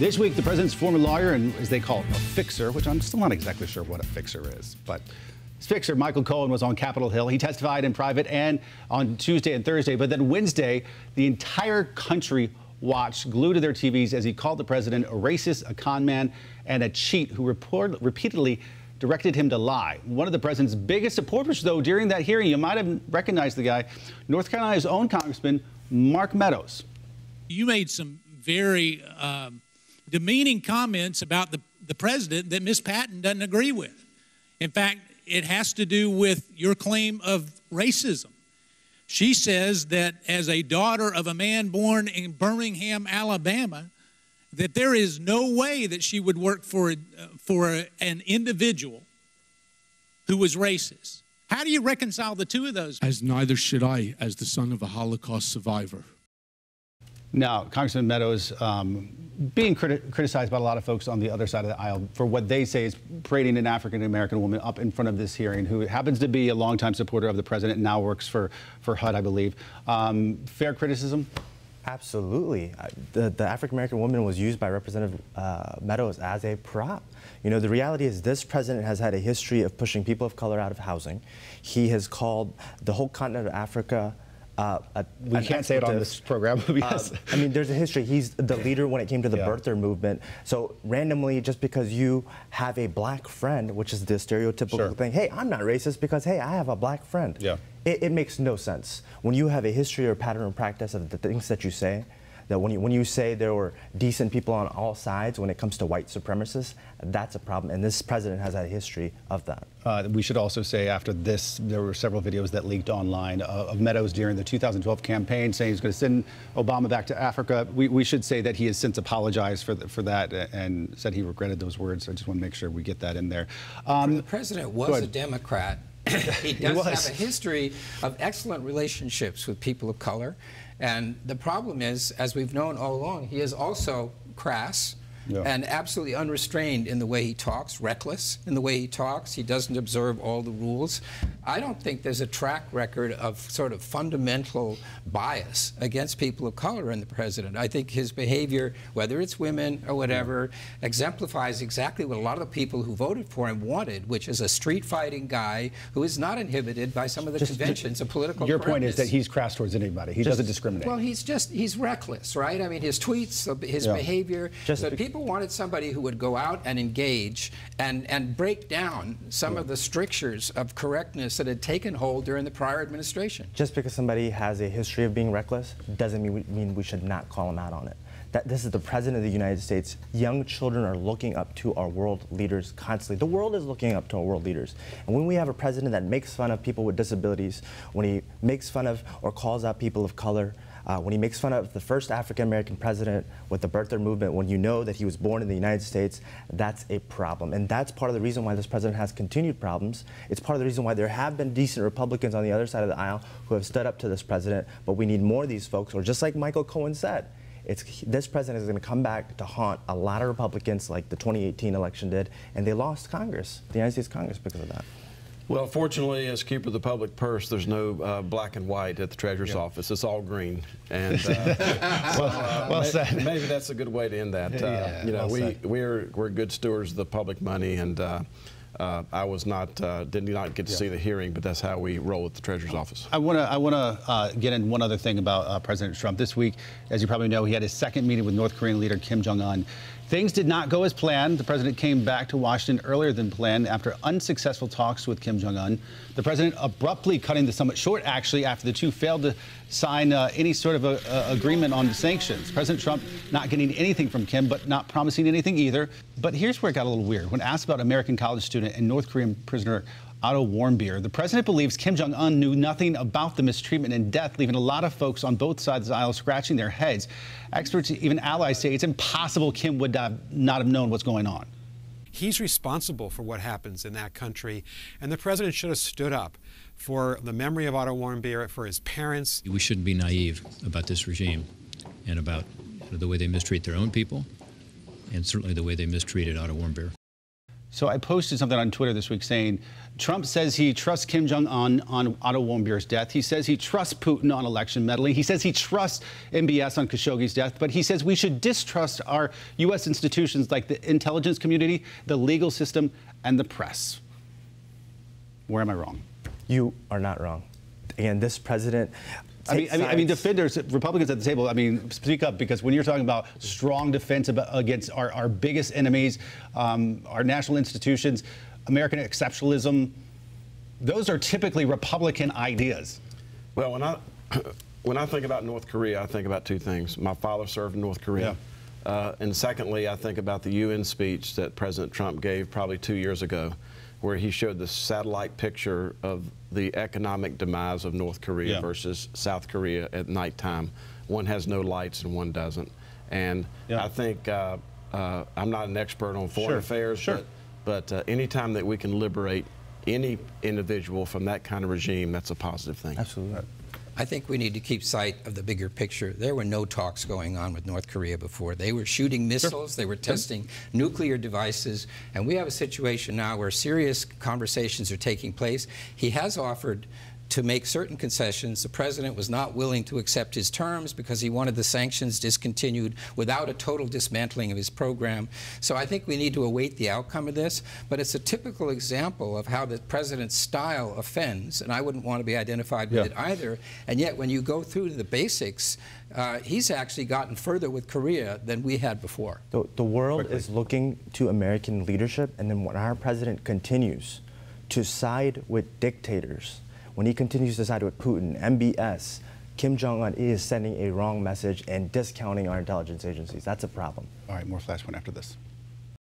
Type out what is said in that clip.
This week, the president's former lawyer and, as they call it, a fixer, which I'm still not exactly sure what a fixer is, but his fixer, Michael Cohen, was on Capitol Hill. He testified in private and on Tuesday and Thursday, but then Wednesday, the entire country watched, glued to their TVs, as he called the president a racist, a con man, and a cheat who repeatedly directed him to lie. One of the president's biggest supporters, though, during that hearing, you might have recognized the guy, North Carolina's own Congressman, Mark Meadows. You made some very demeaning comments about the president that Ms. Patton doesn't agree with. In fact, it has to do with your claim of racism. She says that as a daughter of a man born in Birmingham, Alabama, that there is no way that she would work for an individual who was racist. How do you reconcile the two of those? As neither should I, as the son of a Holocaust survivor. Now, Congressman Meadows being criticized by a lot of folks on the other side of the aisle for what they say is parading an African-American woman up in front of this hearing who happens to be a longtime supporter of the president and now works for HUD, I believe. Fair criticism? Absolutely. The African-American woman was used by Representative Meadows as a prop. You know, the reality is this president has had a history of pushing people of color out of housing. He has called the whole continent of Africa we can't say it on this program. Yes. I mean, there's a history. He's the leader when it came to the birther movement. So randomly, just because you have a black friend, which is the stereotypical thing, hey, I'm not racist because, hey, I have a black friend. Yeah. It makes no sense. When you have a history or pattern or practice of the things that you say, that when you say there were decent people on all sides when it comes to white supremacists, that's a problem. And this president has had a history of that. We should also say after this, there were several videos that leaked online of Meadows during the 2012 campaign saying he's going to send Obama back to Africa. We should say that he has since apologized for that and said he regretted those words. I just want to make sure we get that in there. The president was a Democrat. He does have a history of excellent relationships with people of color. And the problem is, as we've known all along, he is also crass and absolutely unrestrained in the way he talks, reckless in the way he talks. He doesn't observe all the rules. I don't think there's a track record of sort of fundamental bias against people of color in the president. I think his behavior, whether it's women or whatever, exemplifies exactly what a lot of the people who voted for him wanted, which is a street-fighting guy who is not inhibited by some of the conventions of political Your correctness. point is that he's crass towards anybody. He doesn't discriminate. Well, he's reckless, right? I mean, his tweets, his behavior. So people wanted somebody who would go out and engage and break down some of the strictures of correctness that had taken hold during the prior administration. Just because somebody has a history of being reckless doesn't mean we should not call him out on it. This is the president of the United States. Young children are looking up to our world leaders constantly. The world is looking up to our world leaders. And when we have a president that makes fun of people with disabilities, when he makes fun of or calls out people of color, when he makes fun of the first African-American president with the birther movement, when you know that he was born in the United States, that's a problem. And that's part of the reason why this president has continued problems. It's part of the reason why there have been decent Republicans on the other side of the aisle who have stood up to this president, but we need more of these folks, or just like Michael Cohen said, this president is going to come back to haunt a lot of Republicans like the 2018 election did, and they lost Congress, the United States Congress, because of that. Well, fortunately, as keeper of the public purse, there's no black and white at the Treasurer's office. It's all green. And well said. Maybe that's a good way to end that. You know, we're good stewards of the public money, and I did not get to see the hearing, but that's how we roll at the Treasurer's office. I want to get in one other thing about President Trump. This week, as you probably know, he had his second meeting with North Korean leader Kim Jong Un. Things did not go as planned. The president came back to Washington earlier than planned after unsuccessful talks with Kim Jong Un. The president abruptly cutting the summit short, actually, after the two failed to sign any sort of agreement on sanctions. President Trump not getting anything from Kim, but not promising anything either. But here's where it got a little weird. When asked about American college student and North Korean prisoner Otto Warmbier, the president believes Kim Jong Un knew nothing about the mistreatment and death, leaving a lot of folks on both sides of the aisle scratching their heads. Experts, even allies, say it's impossible Kim would not have known what's going on. He's responsible for what happens in that country, and the president should have stood up for the memory of Otto Warmbier, for his parents. We shouldn't be naive about this regime and about the way they mistreat their own people, and certainly the way they mistreated Otto Warmbier. So I posted something on Twitter this week saying, Trump says he trusts Kim Jong Un on Otto Warmbier's death. He says he trusts Putin on election meddling. He says he trusts MBS on Khashoggi's death. But he says we should distrust our U.S. institutions like the intelligence community, the legal system, and the press. Where am I wrong? You are not wrong. Again, this president... I mean, defenders, Republicans at the table, I mean, speak up, because when you're talking about strong defense against our biggest enemies, our national institutions, American exceptionalism, those are typically Republican ideas. Well, when I think about North Korea, I think about two things. My father served in North Korea. Yeah. And secondly, I think about the UN speech that President Trump gave probably 2 years ago, where he showed the satellite picture of the economic demise of North Korea versus South Korea at nighttime. One has no lights and one doesn't. And I think, I'm not an expert on foreign affairs, but anytime that we can liberate any individual from that kind of regime, that's a positive thing. Absolutely. I think we need to keep sight of the bigger picture. There were no talks going on with North Korea before. They were shooting missiles, they were testing nuclear devices, and we have a situation now where serious conversations are taking place. He has offered to make certain concessions. The president was not willing to accept his terms because he wanted the sanctions discontinued without a total dismantling of his program. So I think we need to await the outcome of this, but it's a typical example of how the president's style offends, and I wouldn't want to be identified with it either. And yet when you go through the basics, he's actually gotten further with Korea than we had before. The world is looking to American leadership, and then when our president continues to side with dictators, when he continues to side with Putin, MBS, Kim Jong Un is sending a wrong message and discounting our intelligence agencies. That's a problem. All right, more Flashpoint after this.